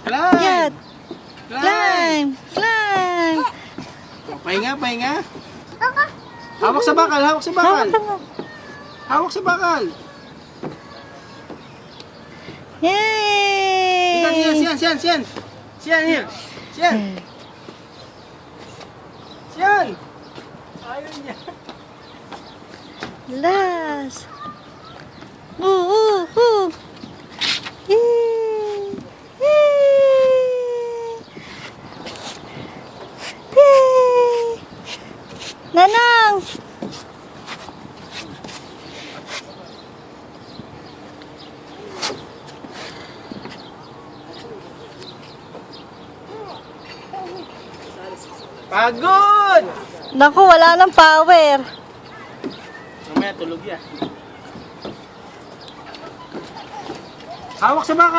Climb! Yan. Climb! Climb! Oh, pahinga, pahinga. Hawak sa bakal, hawak sa bakal. Hawak sa bakal. Yay! Siyan. Siyan, here. Siyan. Siyan. Ayaw niya. Last. Yay! Yay! Nanang! Pagod! Naku, wala nang power. Mamaya tulog yan. Hawak sa bakal.